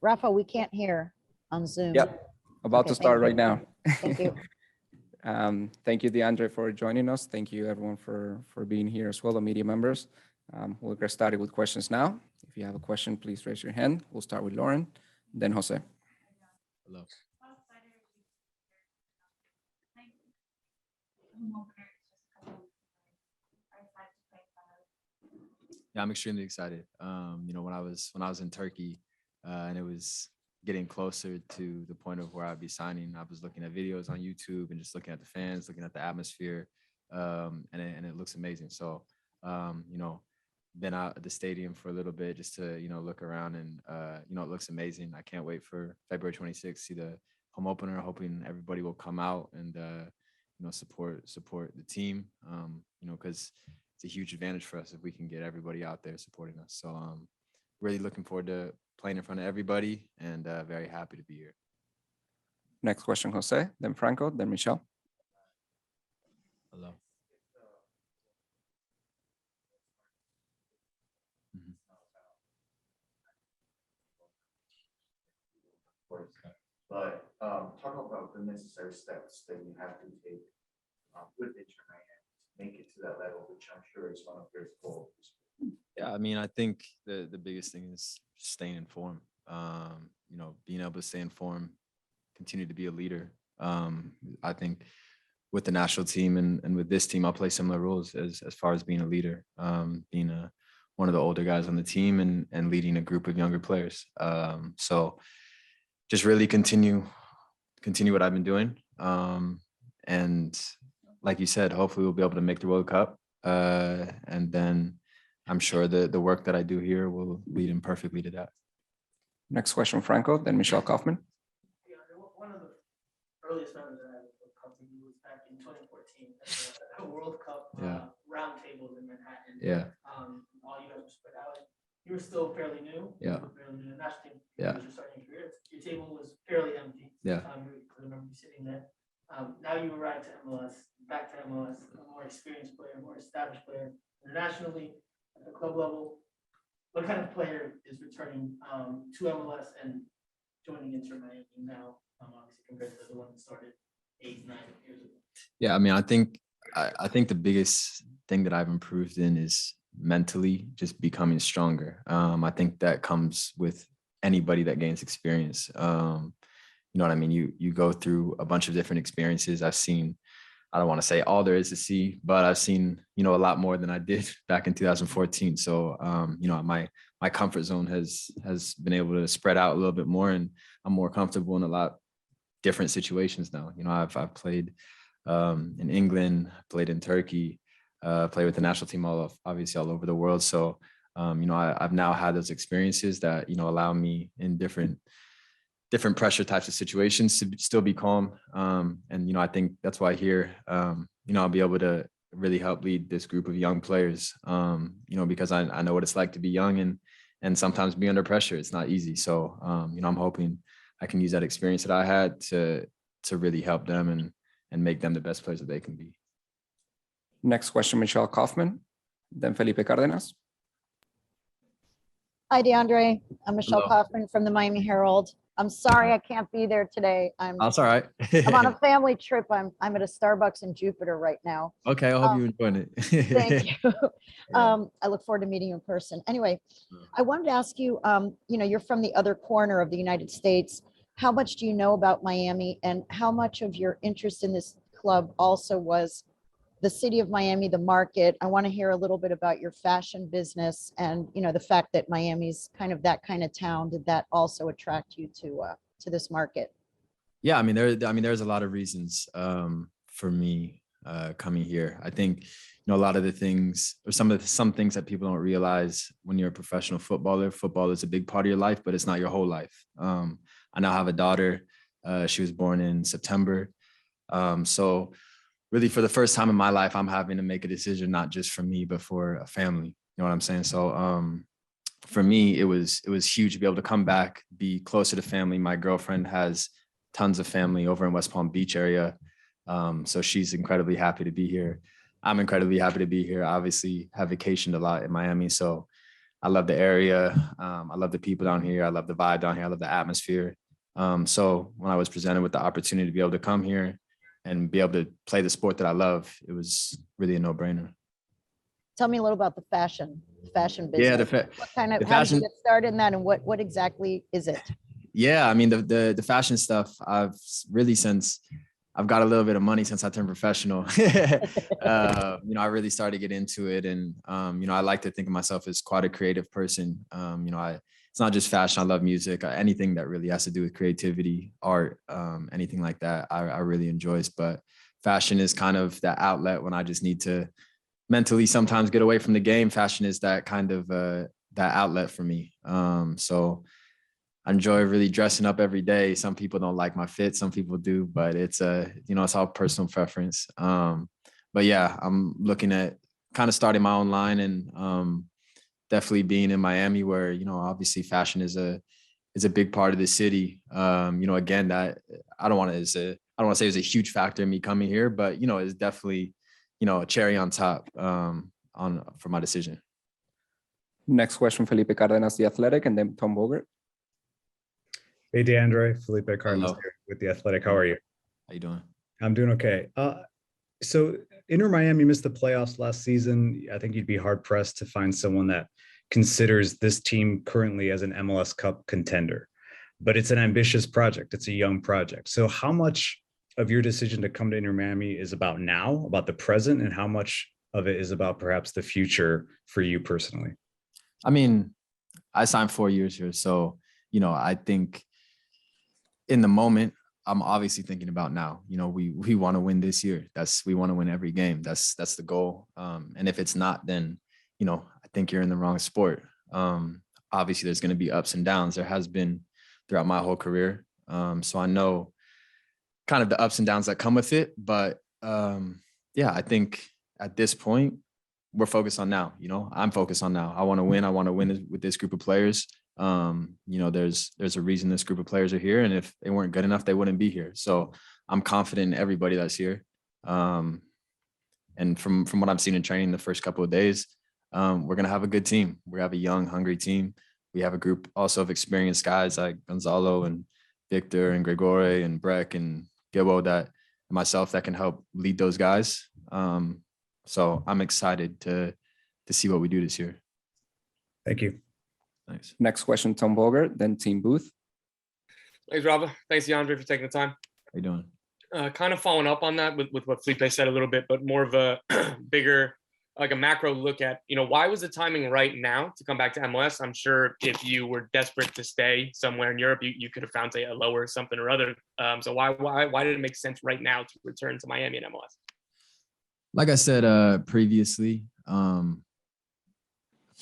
Rafa, we can't hear on Zoom. Yep, about to start right now. Thank you. Thank you, DeAndre, for joining us. Thank you, everyone, for being here as well, the media members. We'll get started with questions now. If you have a question, please raise your hand. We'll start with Lauren, then Jose. Hello. Yeah, I'm extremely excited. When I was in Turkey, and it was getting closer to the point of where I'd be signing, I was looking at videos on YouTube and just looking at the fans, looking at the atmosphere, and it looks amazing. So, been out at the stadium for a little bit just to look around, and it looks amazing. I can't wait for February 26th, see the home opener. Hoping everybody will come out and support the team, because it's a huge advantage for us if we can get everybody out there supporting us. So really looking forward to playing in front of everybody, and very happy to be here. Next question, Jose, then Franco, then Michelle. Hello. But talk about the necessary steps that you have to take with Inter Miami to make it to that level, which I'm sure is one of your goals. Yeah, I mean, I think the biggest thing is staying in form. Being able to stay in form, continue to be a leader. I think with the national team and with this team, I'll play similar roles as far as being a leader, being one of the older guys on the team and leading a group of younger players. So just really continue what I've been doing. And like you said, hopefully we'll be able to make the World Cup. And then I'm sure the work that I do here will lead in perfectly to that. Next question, Franco, then Michelle Kaufman. Yeah, one of the earliest memories I have of the company was back in 2014 at the World Cup roundtables in Manhattan. Yeah. All you guys were spread out. You were still fairly new. Yeah. Fairly new. National team. Yeah. You were starting your career. Your table was fairly empty. Yeah. I remember you sitting there. Now you arrive to MLS, back to MLS, a more experienced player, more established player, internationally at the club level. What kind of player is returning to MLS and joining Inter Miami now, obviously compared to the one that started 8-9 years ago? Yeah, I mean, I think the biggest thing that I've improved in is mentally just becoming stronger. I think that comes with anybody that gains experience. You know what I mean? You go through a bunch of different experiences. I've seen, I don't want to say all there is to see, but I've seen, a lot more than I did back in 2014. So, my comfort zone has been able to spread out a little bit more, and I'm more comfortable in a lot different situations now. I've played in England, played in Turkey, played with the national team obviously all over the world. So, I've now had those experiences that, allow me in different pressure types of situations to still be calm. And, I think that's why here, I'll be able to really help lead this group of young players, because I know what it's like to be young and sometimes be under pressure. It's not easy. So, I'm hoping I can use that experience that I had to really help them and make them the best players that they can be. Next question, Michelle Kaufman, then Felipe Cárdenas. Hi, DeAndre. I'm Michelle Hello. Kaufman from the Miami Herald. I'm sorry I can't be there today. That's all right. I'm on a family trip. I'm at a Starbucks in Jupiter right now. Okay, I hope you're enjoying it. Thank you. I look forward to meeting you in person. Anyway, I wanted to ask you, you're from the other corner of the United States. How much do you know about Miami, and how much of your interest in this club also was the city of Miami, the market? I want to hear a little bit about your fashion business and, the fact that Miami's kind of that kind of town. Did that also attract you to this market? Yeah, I mean, there's a lot of reasons for me coming here. I think, a lot of the things, or some things that people don't realize when you're a professional footballer. Football is a big part of your life, but it's not your whole life. I now have a daughter She was born in September. So really for the first time in my life, I'm having to make a decision, not just for me, but for a family. You know what I'm saying? So for me, it was huge to be able to come back, be closer to family. My girlfriend has tons of family over in West Palm Beach area. So she's incredibly happy to be here. I'm incredibly happy to be here. I obviously have vacationed a lot in Miami. So I love the area. I love the people down here. I love the vibe down here. I love the atmosphere. So when I was presented with the opportunity to be able to come here and be able to play the sport that I love, it was really a no-brainer. Tell me a little about the fashion business. Yeah, What kind of, the how did you fashion- get started in that, and what exactly is it? Yeah, I mean, the fashion stuff, I've really, since I've got a little bit of money since I turned professional, I really started to get into it. And, I like to think of myself as quite a creative person. It's not just fashion. I love music, anything that really has to do with creativity, art, anything like that. I really enjoy it. But fashion is kind of that outlet when I just need to mentally sometimes get away from the game. Fashion is that kind of that outlet for me. So I enjoy really dressing up every day. Some people don't like my fit, some people do, but it's it's all personal preference. But yeah, I'm looking at kind of starting my own line, and definitely being in Miami, where obviously fashion is a big part of the city. Again, that I don't want to say it's a huge factor in me coming here, but it's definitely a cherry on top for my decision. Next question, Felipe Cárdenas, The Athletic, and then Tom Bogert. Hey, DeAndre, Felipe Carlos Hello. here with The Athletic. How are you? How you doing? I'm doing okay. So Inter Miami missed the playoffs last season. I think you'd be hard pressed to find someone that considers this team currently as an MLS Cup contender, but it's an ambitious project. It's a young project. So how much of your decision to come to Inter Miami is about now, about the present, and how much of it is about perhaps the future for you personally? I mean, I signed 4 years here, so I think in the moment, I'm obviously thinking about now. We want to win this year. We want to win every game. That's the goal. And if it's not, then I think you're in the wrong sport. Obviously, there's going to be ups and downs. There has been throughout my whole career. So I know kind of the ups and downs that come with it. But I think at this point, we're focused on now. I'm focused on now. I want to win. I want to win with this group of players. There's a reason this group of players are here, and if they weren't good enough, they wouldn't be here. So I'm confident in everybody that's here. And from what I've seen in training the first couple of days, we're gonna have a good team. We have a young, hungry team. We have a group also of experienced guys like Gonzalo and Victor and Gregore and Breck and Gilbo and myself that can help lead those guys. So I'm excited to see what we do this year. Thank you. Thanks. Next question, Tom Bogert, then Team Booth. Thanks, Rava. Thanks, DeAndre, for taking the time. How you doing? Kind of following up on that with what Felipe said a little bit, but more of a bigger, like a macro look at, why was the timing right now to come back to MLS? I'm sure if you were desperate to stay somewhere in Europe, you could have found, say, a lower something or other. So why did it make sense right now to return to Miami and MLS? Like I said previously,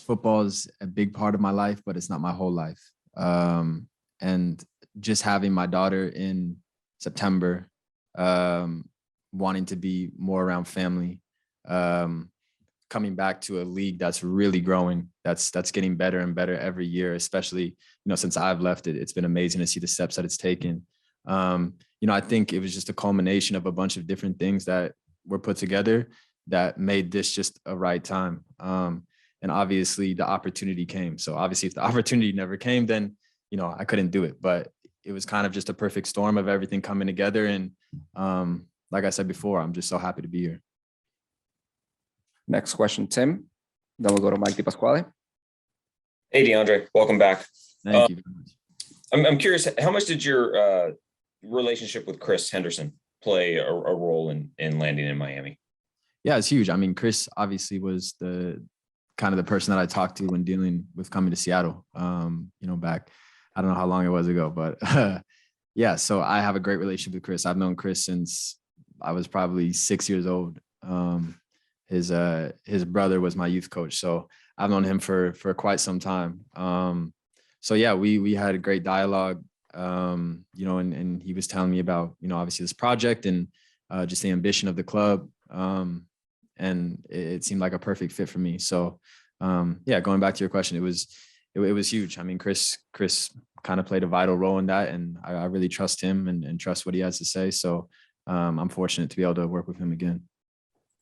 football is a big part of my life, but it's not my whole life. And just having my daughter in September, wanting to be more around family, coming back to a league that's really growing, that's getting better and better every year, especially, since I've left it. It's been amazing to see the steps that it's taken. I think it was just a culmination of a bunch of different things that were put together that made this just a right time. And obviously the opportunity came. So obviously if the opportunity never came, then, I couldn't do it, but it was kind of just a perfect storm of everything coming together. And like I said before, I'm just so happy to be here. Next question, Tim. Then we'll go to Mike DiPasquale. Hey, DeAndre, welcome back. Thank you very much. I'm curious, how much did your relationship with Chris Henderson play a role in landing in Miami? Yeah, it's huge. I mean, Chris obviously was the kind of the person that I talked to when dealing with coming to Seattle, back, I don't know how long it was ago, but yeah, so I have a great relationship with Chris. I've known Chris since I was probably 6 years old. His brother was my youth coach, so I've known him for quite some time. So yeah, we had a great dialogue. you know, and he was telling me about, you know, obviously this project and just the ambition of the club. And it seemed like a perfect fit for me. So, yeah, going back to your question, it was huge. I mean, Chris kind of played a vital role in that, and I really trust him and trust what he has to say. So I'm fortunate to be able to work with him again.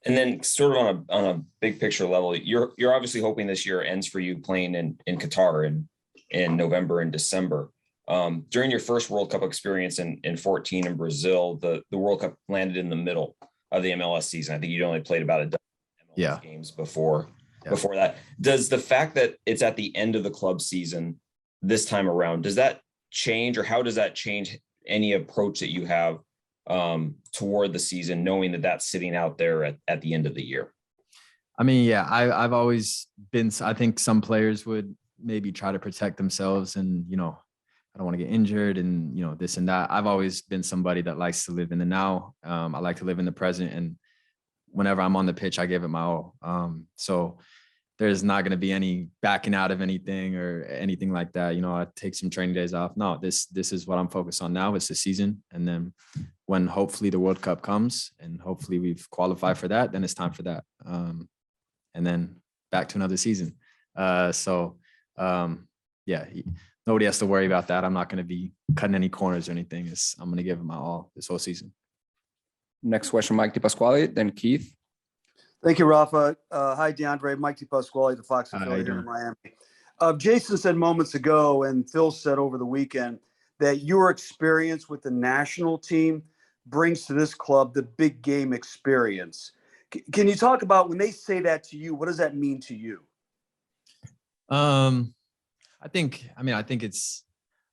And then sort of on a big picture level, you're obviously hoping this year ends for you playing in Qatar in November and December. During your first World Cup experience in 14 in Brazil, the World Cup landed in the middle of the MLS season. I think you'd only played about a dozen MLS games before that. Does the fact that it's at the end of the club season this time around, does that change, or how does that change any approach that you have toward the season, knowing that that's sitting out there at the end of the year? I mean, yeah, I've always been, I think some players would maybe try to protect themselves and, you know, I don't want to get injured and, you know, this and that. I've always been somebody that likes to live in the now. I like to live in the present, and whenever I'm on the pitch, I give it my all. So there's not going to be any backing out of anything or anything like that. You know, I take some training days off. No, this is what I'm focused on now. It's the season. And then when hopefully the World Cup comes and hopefully we've qualified for that, then it's time for that. And then back to another season. Yeah, nobody has to worry about that. I'm not going to be cutting any corners or anything. I'm going to give it my all this whole season. Next question, Mike DePasquale, then Keith. Thank you, Rafa. Hi, DeAndre. Mike DePasquale, the Fox affiliate here in Miami. Jason said moments ago, and Phil said over the weekend, that your experience with the national team brings to this club the big game experience. Can you talk about, when they say that to you, what does that mean to you? I think it's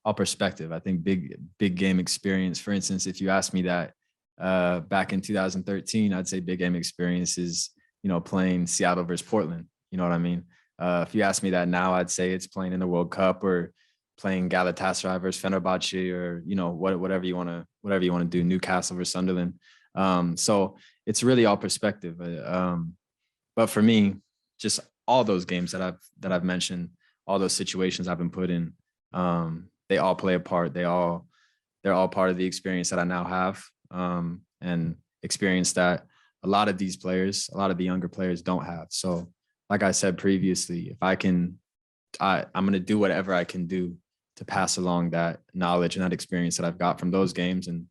all perspective. I think big game experience. For instance, if you asked me that back in 2013, I'd say big game experience is, you know, playing Seattle versus Portland. You know what I mean? If you ask me that now, I'd say it's playing in the World Cup or playing Galatasaray versus Fenerbahce, or, you know, whatever you want to do, Newcastle versus Sunderland. So it's really all perspective. But for me, just all those games that I've mentioned, all those situations I've been put in, they all play a part. They're all part of the experience that I now have, and experience that a lot of these players, a lot of the younger players don't have. So like I said previously, if I'm going to do whatever I can do to pass along that knowledge and that experience that I've got from those games and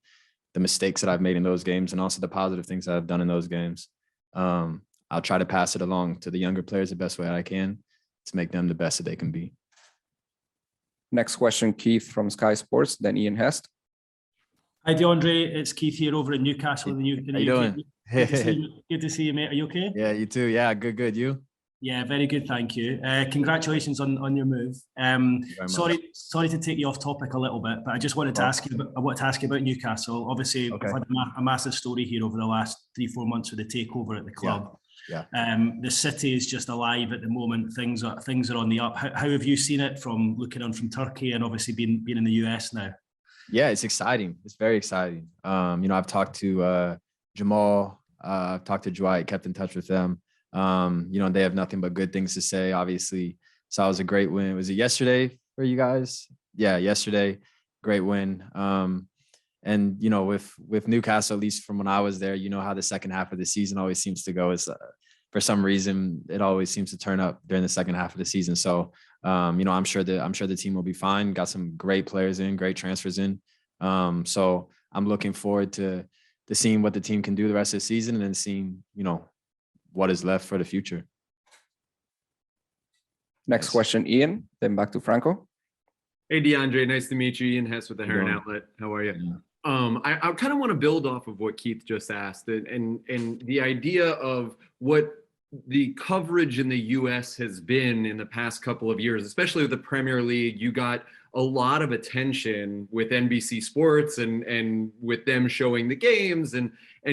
the mistakes that I've made in those games and also the positive things that I've done in those games. I'll try to pass it along to the younger players the best way I can to make them the best that they can be. Next question, Keith from Sky Sports, then Ian Hest. Hi, DeAndre. It's Keith here over in Newcastle. How you doing? Good to see you, mate. Are you okay? Yeah, you too. Yeah, good. You? Yeah, very good. Thank you. Congratulations on your move. Sorry to take you off topic a little bit, but I just wanted to ask you. I want to ask you about Newcastle. Obviously, Okay. we've had a massive story here over the last 3-4 months with the takeover at the club. Yeah. The city is just alive at the moment. Things are on the up. How have you seen it from looking on from Turkey and obviously being in the US now? Yeah, it's exciting. It's very exciting. You know, I've talked to Jamal, I've talked to Dwight, kept in touch with them. You know, they have nothing but good things to say, obviously. So it was a great win. Was it yesterday for you guys? Yeah, yesterday. Great win. And, you know, with Newcastle, at least from when I was there, you know how the second half of the season always seems to go. Is for some reason, it always seems to turn up during the second half of the season. So, you know, I'm sure the team will be fine. Got some great players in, great transfers in. So I'm looking forward to seeing what the team can do the rest of the season and then seeing, you know, what is left for the future. Next question, Ian, then back to Franco. Hey, DeAndre, nice to meet you. Ian Hess with the Heron Outlet. How are you? Yeah. I kind of want to build off of what Keith just asked and the idea of what the coverage in the US has been in the past couple of years, especially with the Premier League. You got a lot of attention with NBC Sports and with them showing the games and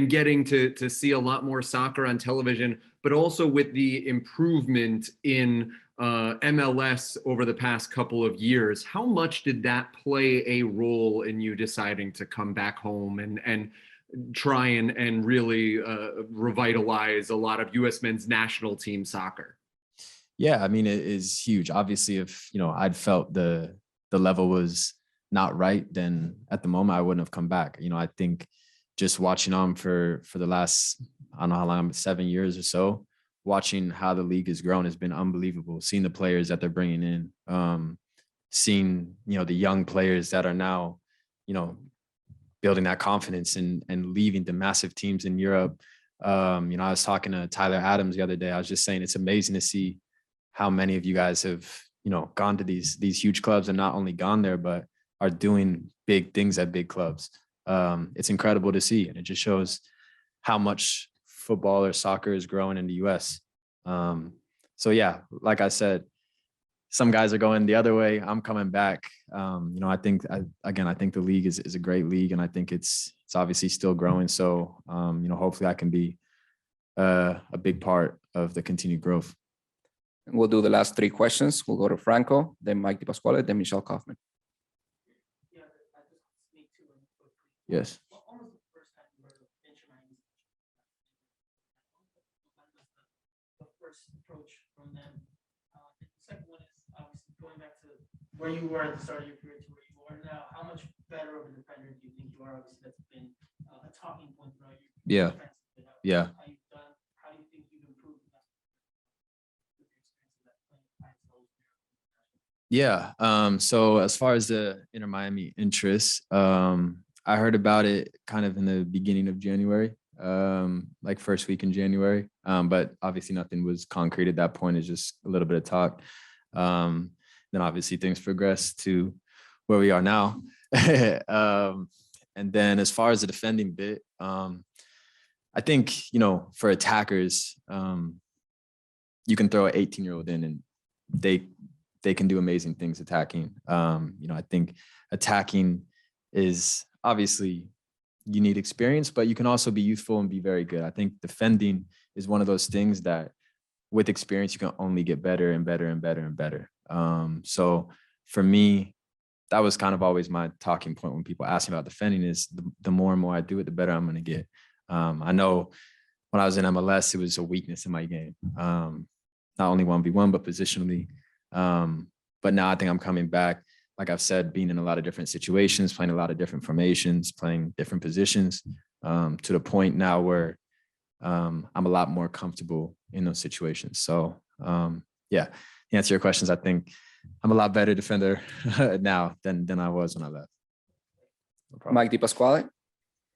getting to see a lot more soccer on television, but also with the improvement in MLS over the past couple of years. How much did that play a role in you deciding to come back home and try and really revitalize a lot of U.S. men's national team soccer? Yeah, I mean, it is huge. Obviously, if, you know, I'd felt the level was not right, then at the moment I wouldn't have come back. You know, I think just watching on for the last, I don't know how long, 7 years or so, watching how the league has grown has been unbelievable. Seeing the players that they're bringing in, seeing, you know, the young players that are now, you know, building that confidence and leaving the massive teams in Europe. You know, I was talking to Tyler Adams the other day. I was just saying it's amazing to see how many of you guys have, you know, gone to these huge clubs and not only gone there, but are doing big things at big clubs. It's incredible to see, and it just shows how much football or soccer is growing in the US. So yeah, like I said, some guys are going the other way. I'm coming back. You know, I think the league is a great league, and I think it's obviously still growing. So, you know, hopefully I can be a big part of the continued growth. And we'll do the last 3 questions. We'll go to Franco, then Mike DiPasquale, then Michelle Kaufman. Yes. Approach from them. The second one is obviously going back to where you were at the start of your career to where you are now. How much better of a defender do you think you are? Obviously, that's been a talking point throughout your Yeah. Yeah. How you've done? How do you think you've improved? Yeah. So as far as the Inter Miami interest, I heard about it kind of in the beginning of January. Like first week in January. But obviously nothing was concrete at that point. It's just a little bit of talk. Then obviously things progressed to where we are now. And then as far as the defending bit, I think, you know, for attackers, you can throw an 18-year-old in and they can do amazing things attacking. You know, I think attacking is obviously you need experience, but you can also be youthful and be very good. I think defending is one of those things that with experience, you can only get better and better and better and better. So for me, that was kind of always my talking point when people ask me about defending is the more and more I do it, the better I'm going to get. I know when I was in MLS, it was a weakness in my game. Not only 1v1, but positionally. But now I think I'm coming back. Like I've said, being in a lot of different situations, playing a lot of different formations, playing different positions, to the point now where I'm a lot more comfortable in those situations. So yeah, to answer your questions, I think I'm a lot better defender now than I was when I left. No Mike DiPasquale.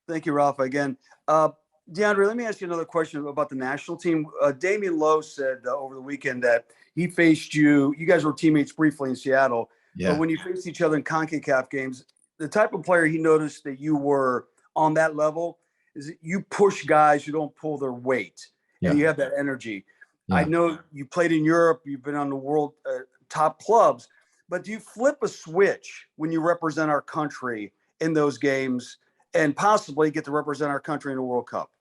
Thank you, Rafa. Again, DeAndre, let me ask you another question about the national team. Damian Lowe said over the weekend that he faced you. You guys were teammates briefly in Seattle. Yeah. But when you faced each other in CONCACAF games, the type of player he noticed that you were on that level is that you push guys who don't pull their weight, and you have that energy. Yeah. I know you played in Europe. You've been on the world top clubs. But do you flip a switch when you represent our country in those games and possibly get to represent our country in the World Cup?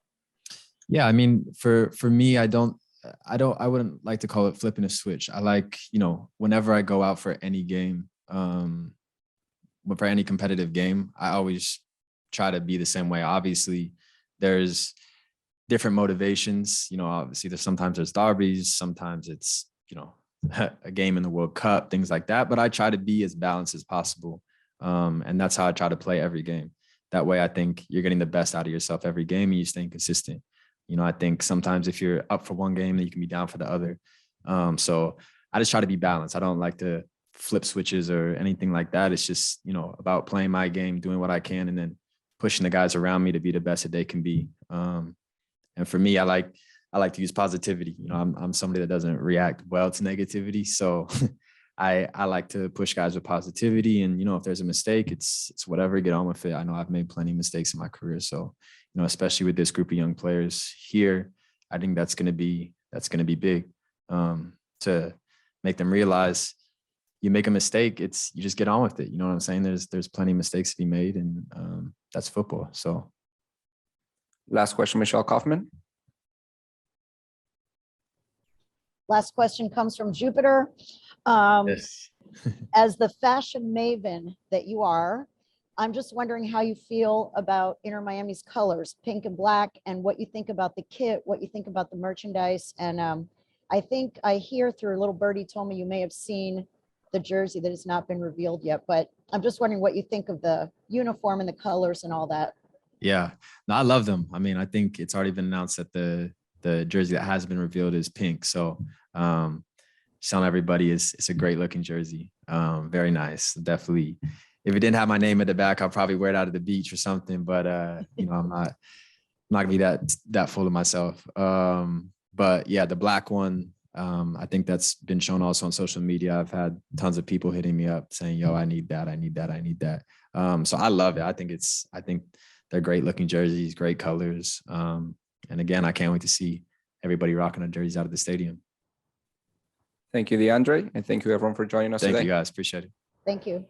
Yeah, I mean, for me, I wouldn't like to call it flipping a switch. I like, you know, whenever I go out for any game, for any competitive game, I always try to be the same way. Obviously, there's different motivations. You know, obviously sometimes there's derbies, sometimes it's, you know, a game in the World Cup, things like that. But I try to be as balanced as possible. And that's how I try to play every game. That way, I think you're getting the best out of yourself every game and you're staying consistent. You know, I think sometimes if you're up for one game, then you can be down for the other. So I just try to be balanced. I don't like to flip switches or anything like that. It's just, you know, about playing my game, doing what I can, and then pushing the guys around me to be the best that they can be. And for me, I like to use positivity. You know, I'm somebody that doesn't react well to negativity. So I like to push guys with positivity. And, you know, if there's a mistake, it's whatever, get on with it. I know I've made plenty of mistakes in my career. So, you know, especially with this group of young players here, I think that's going to be big, to make them realize you make a mistake, you just get on with it. You know what I'm saying? There's plenty of mistakes to be made, and that's football. So. Last question, Michelle Kaufman. Last question comes from Jupiter. Yes. As the fashion maven that you are, I'm just wondering how you feel about Inter Miami's colors, pink and black, and what you think about the kit, what you think about the merchandise. And I think I hear through a little birdie told me you may have seen the jersey that has not been revealed yet, but I'm just wondering what you think of the uniform and the colors and all that. Yeah, no, I love them. I mean, I think it's already been announced that the jersey that has been revealed is pink. So just telling everybody it's a great looking jersey. Very nice. Definitely. If it didn't have my name at the back, I'll probably wear it out at the beach or something. But you know, I'm not gonna be that full of myself. But yeah, the black one, I think that's been shown also on social media. I've had tons of people hitting me up saying, yo, I need that. I need that. I need that. So I love it. I think they're great looking jerseys, great colors. And again, I can't wait to see everybody rocking the jerseys out of the stadium. Thank you, DeAndre, and thank you everyone for joining us today. Thank you guys. Appreciate it. Thank you.